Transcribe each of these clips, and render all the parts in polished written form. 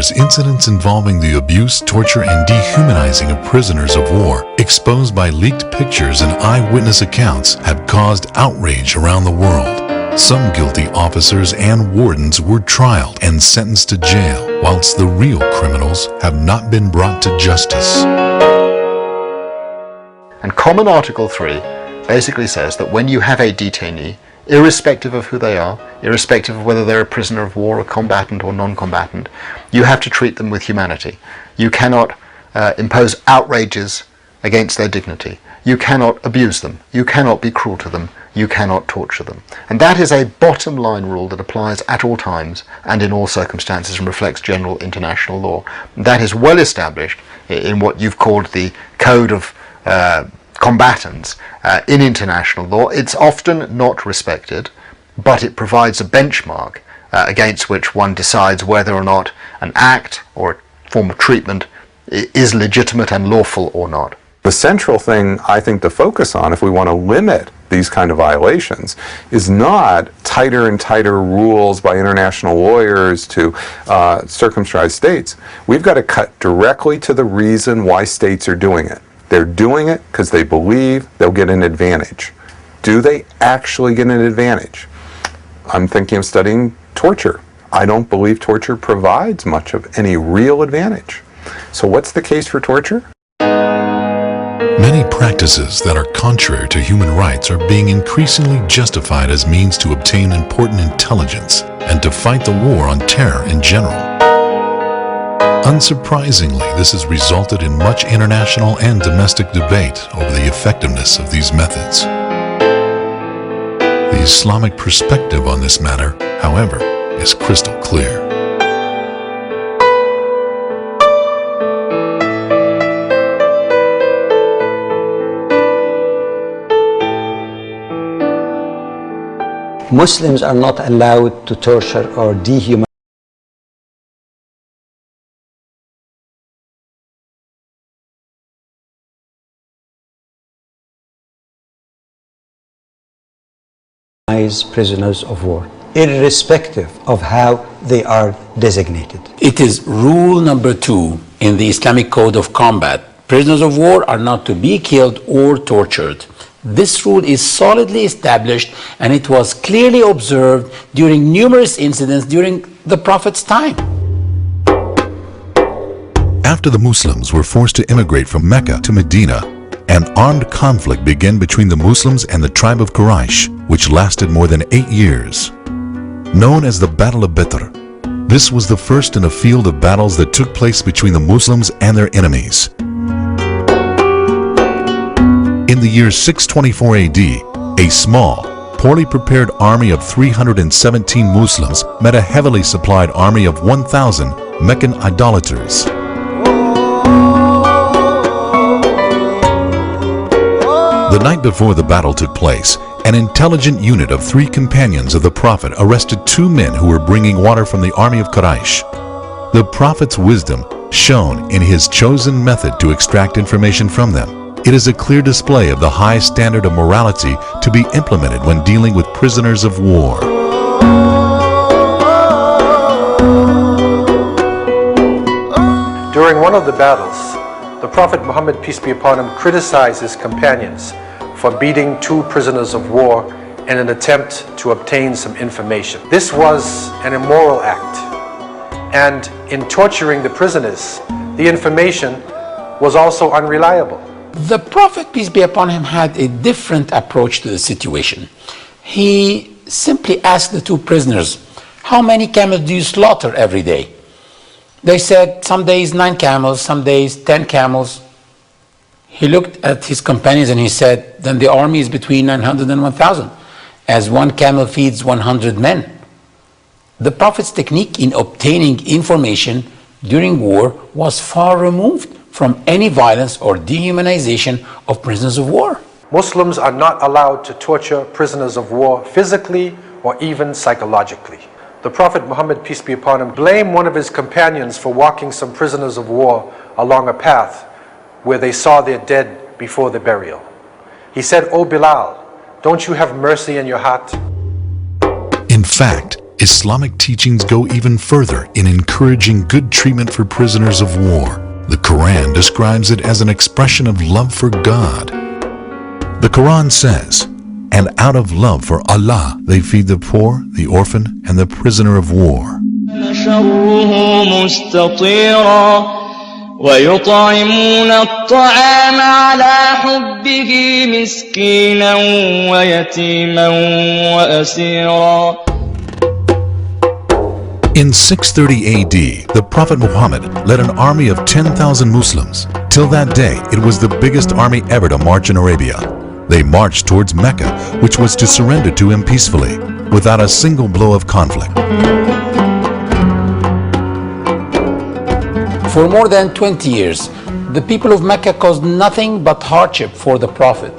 years, incidents involving the abuse, torture, and dehumanizing of prisoners of war, exposed by leaked pictures and eyewitness accounts, have caused outrage around the world. Some guilty officers and wardens were trialed and sentenced to jail, whilst the real criminals have not been brought to justice. And Common Article 3 basically says that when you have a detainee, irrespective of who they are, irrespective of whether they're a prisoner of war, a combatant or non-combatant, you have to treat them with humanity. You cannot impose outrages against their dignity. You cannot abuse them. You cannot be cruel to them. You cannot torture them. And that is a bottom line rule that applies at all times and in all circumstances and reflects general international law. That is well established in what you've called the Code of Combatants in international law. It's often not respected, but it provides a benchmark against which one decides whether or not an act or a form of treatment is legitimate and lawful or not. The central thing I think to focus on if we want to limit these kind of violations is not tighter and tighter rules by international lawyers to circumscribe states. We've got to cut directly to the reason why states are doing it. They're doing it because they believe they'll get an advantage. Do they actually get an advantage? I'm thinking of studying torture. I don't believe torture provides much of any real advantage. So what's the case for torture? Many practices that are contrary to human rights are being increasingly justified as means to obtain important intelligence and to fight the war on terror in general. Unsurprisingly, this has resulted in much international and domestic debate over the effectiveness of these methods. The Islamic perspective on this matter, however, is crystal clear. Muslims are not allowed to torture or dehumanize prisoners of war, irrespective of how they are designated. It is rule number 2 in the Islamic Code of Combat. Prisoners of war are not to be killed or tortured. This rule is solidly established and it was clearly observed during numerous incidents during the Prophet's time. After the Muslims were forced to immigrate from Mecca to Medina, an armed conflict began between the Muslims and the tribe of Quraysh, which lasted more than 8 years. Known as the Battle of Badr, this was the first in a field of battles that took place between the Muslims and their enemies. In the year 624 AD, a small, poorly prepared army of 317 Muslims met a heavily supplied army of 1,000 Meccan idolaters. The night before the battle took place, an intelligent unit of 3 companions of the Prophet arrested 2 men who were bringing water from the army of Quraysh. The Prophet's wisdom shone in his chosen method to extract information from them. It is a clear display of the high standard of morality to be implemented when dealing with prisoners of war. During one of the battles, the Prophet Muhammad, peace be upon him, criticized his companions for beating 2 prisoners of war in an attempt to obtain some information. This was an immoral act, and in torturing the prisoners, the information was also unreliable. The Prophet, peace be upon him, had a different approach to the situation. He simply asked the 2 prisoners, "How many camels do you slaughter every day?" They said, "Some days 9 camels, some days 10 camels." He looked at his companions and he said, "Then the army is between 900 and 1,000, as 1 camel feeds 100 men." The Prophet's technique in obtaining information during war was far removed from any violence or dehumanization of prisoners of war. Muslims are not allowed to torture prisoners of war physically or even psychologically. The Prophet Muhammad, peace be upon him, blamed one of his companions for walking some prisoners of war along a path where they saw their dead before the burial. He said, "O Bilal, don't you have mercy in your heart?" In fact, Islamic teachings go even further in encouraging good treatment for prisoners of war. The Quran describes it as an expression of love for God. The Quran says, "And out of love for Allah, they feed the poor, the orphan, and the prisoner of war." شره مستطيرا ويطعمون الطعام على حبه مسكينا ويتيما وأسيرا. In 630 AD, the Prophet Muhammad led an army of 10,000 Muslims. Till that day, it was the biggest army ever to march in Arabia. They marched towards Mecca, which was to surrender to him peacefully, without a single blow of conflict. For more than 20 years, the people of Mecca caused nothing but hardship for the Prophet.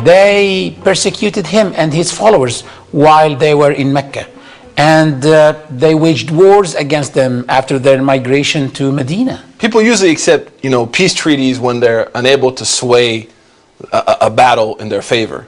They persecuted him and his followers while they were in Mecca. And they waged wars against them after their migration to Medina. People usually accept, peace treaties when they're unable to sway a battle in their favor.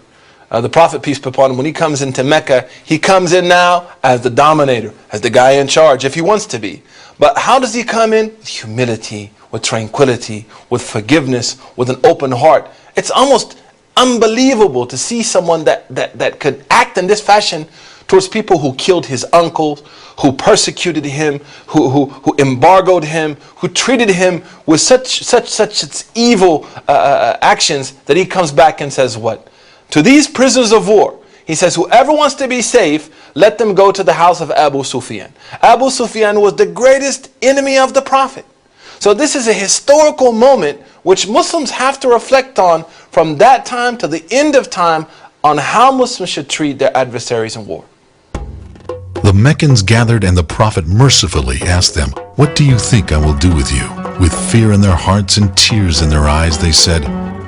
The Prophet, peace be upon him, when he comes into Mecca, he comes in now as the dominator, as the guy in charge, if he wants to be. But how does he come in? With humility, with tranquility, with forgiveness, with an open heart. It's almost unbelievable to see someone that could act in this fashion towards people who killed his uncles, who persecuted him, who embargoed him, who treated him with such evil actions, that he comes back and says what? To these prisoners of war, he says, whoever wants to be safe, let them go to the house of Abu Sufyan. Abu Sufyan was the greatest enemy of the Prophet. So this is a historical moment which Muslims have to reflect on from that time to the end of time, on how Muslims should treat their adversaries in war. The Meccans gathered, and the Prophet mercifully asked them, "What do you think I will do with you?" With fear in their hearts and tears in their eyes, they said,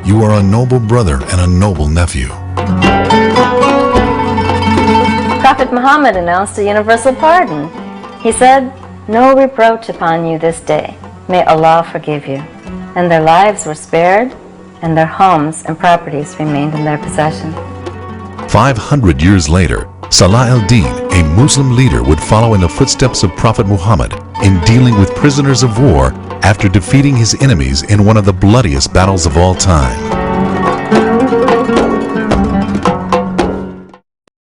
"You are a noble brother and a noble nephew." Prophet Muhammad announced a universal pardon. He said, "No reproach upon you this day. May Allah forgive you." And their lives were spared, and their homes and properties remained in their possession. 500 years later, Salah al-Din, a Muslim leader, would follow in the footsteps of Prophet Muhammad in dealing with prisoners of war after defeating his enemies in one of the bloodiest battles of all time.